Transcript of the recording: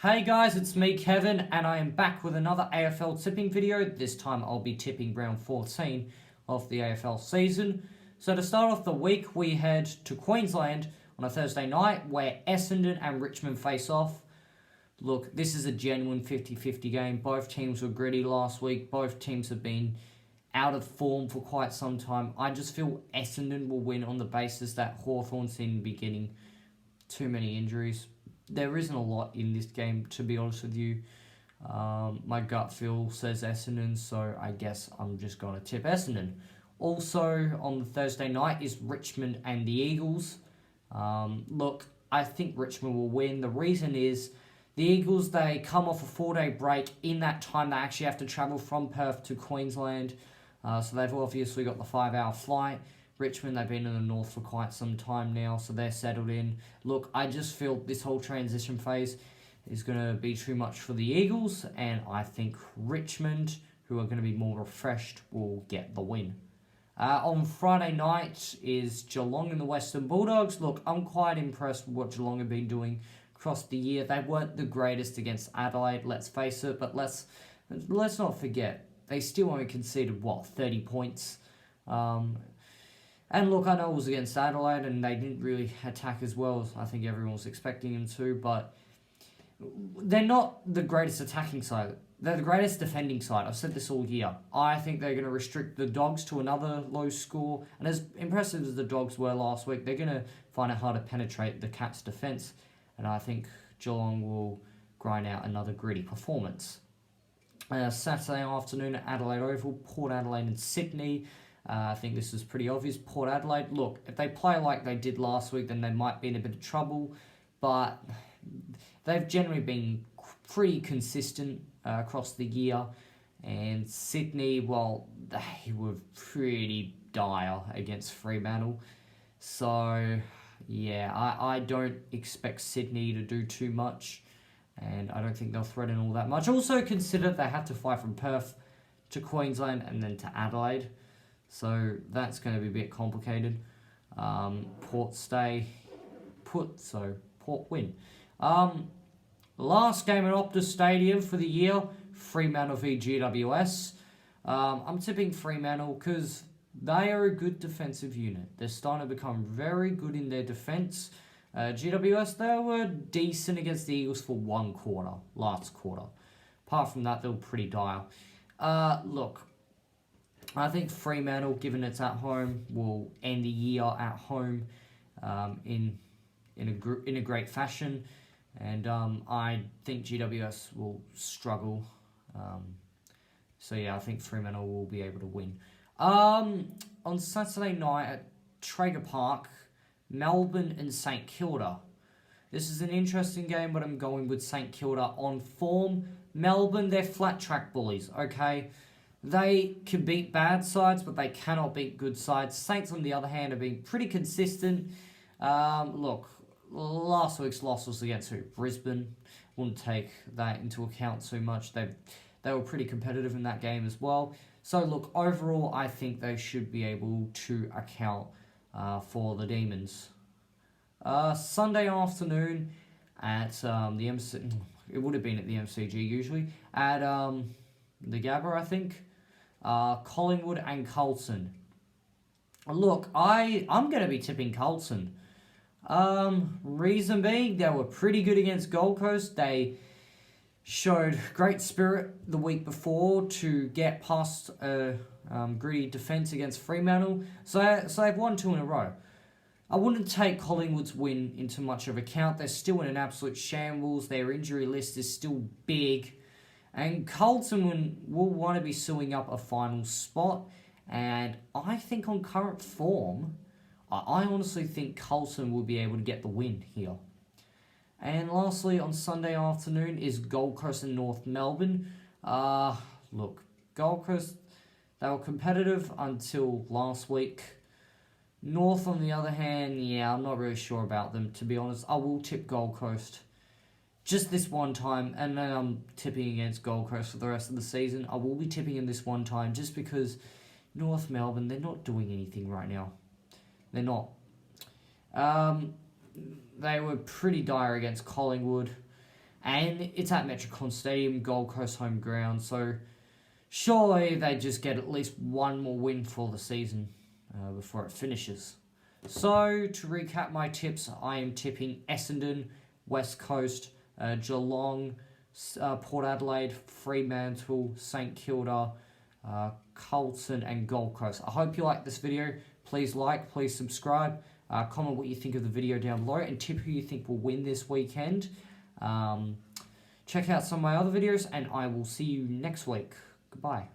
Hey guys, it's me Kevin and I am back with another AFL tipping video. This time I'll be tipping round 14 of the AFL season. So to start off the week, we head to Queensland on a Thursday night where Essendon and Richmond face off. Look, this is a genuine 50-50 game. Both teams were gritty last week. Both teams have been out of form for quite some time. I just feel Essendon will win on the basis that Hawthorn seem to be getting too many injuries. There isn't a lot in this game, to be honest with you. My gut feel says Essendon, so I guess I'm just going to tip Essendon. Also, on the Thursday night is Richmond and the Eagles. Look, I think Richmond will win. The reason is the Eagles, they come off a 4-day break. In that time, they actually have to travel from Perth to Queensland. So they've obviously got the 5-hour flight. Richmond, they've been in the north for quite some time now, so they're settled in. Look, I just feel this whole transition phase is going to be too much for the Eagles, and I think Richmond, who are going to be more refreshed, will get the win. On Friday night is Geelong and the Western Bulldogs. Look, I'm quite impressed with what Geelong have been doing across the year. They weren't the greatest against Adelaide, let's face it, but let's not forget, they still only conceded, 30 points? And look, I know it was against Adelaide and they didn't really attack as well as I think everyone was expecting them to, but they're not the greatest attacking side. They're the greatest defending side. I've said this all year. I think they're going to restrict the Dogs to another low score, and as impressive as the Dogs were last week, they're going to find it hard to penetrate the Cats' defence, and I think Geelong will grind out another gritty performance. Saturday afternoon at Adelaide Oval, Port Adelaide and Sydney. I think this is pretty obvious. Port Adelaide, look, if they play like they did last week, then they might be in a bit of trouble. But they've generally been pretty consistent across the year. And Sydney, well, they were pretty dire against Fremantle. So, yeah, I don't expect Sydney to do too much. And I don't think they'll threaten all that much. Also consider they have to fly from Perth to Queensland and then to Adelaide. So that's going to be a bit complicated. Port win. Last game at Optus Stadium for the year, Fremantle v GWS. I'm tipping Fremantle because they are a good defensive unit. They're starting to become very good in their defence. GWS, they were decent against the Eagles for last quarter. Apart from that, they were pretty dire. Look, I think Fremantle, given it's at home, will end the year at home in a great fashion, and I think GWS will struggle. So yeah, I think Fremantle will be able to win. On Saturday night at Traeger Park, Melbourne and St Kilda. This is an interesting game, but I'm going with St Kilda on form. Melbourne, they're flat track bullies, okay? They can beat bad sides, but they cannot beat good sides. Saints, on the other hand, have been pretty consistent. Look, last week's loss was against Brisbane. Wouldn't take that into account too much. They were pretty competitive in that game as well. So, look, overall, I think they should be able to account for the Demons. Sunday afternoon at the MC... It would have been at the MCG usually. At the Gabba, I think. Collingwood and Carlton. Look, I'm going to be tipping Carlton. Reason being, they were pretty good against Gold Coast. They showed great spirit the week before to get past a gritty defence against Fremantle. So they've won 2 in a row. I wouldn't take Collingwood's win into much of account. They're still in an absolute shambles. Their injury list is still big. And Carlton will want to be suing up a final spot. And I think on current form, I honestly think Carlton will be able to get the win here. And lastly, on Sunday afternoon is Gold Coast and North Melbourne. Look, Gold Coast, they were competitive until last week. North, on the other hand, yeah, I'm not really sure about them, to be honest. I will tip Gold Coast just this one time, and then I'm tipping against Gold Coast for the rest of the season. I will be tipping in this one time just because North Melbourne, they're not doing anything right now. They're not. They were pretty dire against Collingwood. And it's at Metricon Stadium, Gold Coast home ground, so surely they just get at least one more win for the season before it finishes. So, to recap my tips, I am tipping Essendon, West Coast, Geelong, Port Adelaide, Fremantle, St Kilda, Carlton and Gold Coast. I hope you like this video. Please like, please subscribe, comment what you think of the video down below, and tip who you think will win this weekend. Check out some of my other videos, and I will see you next week. Goodbye.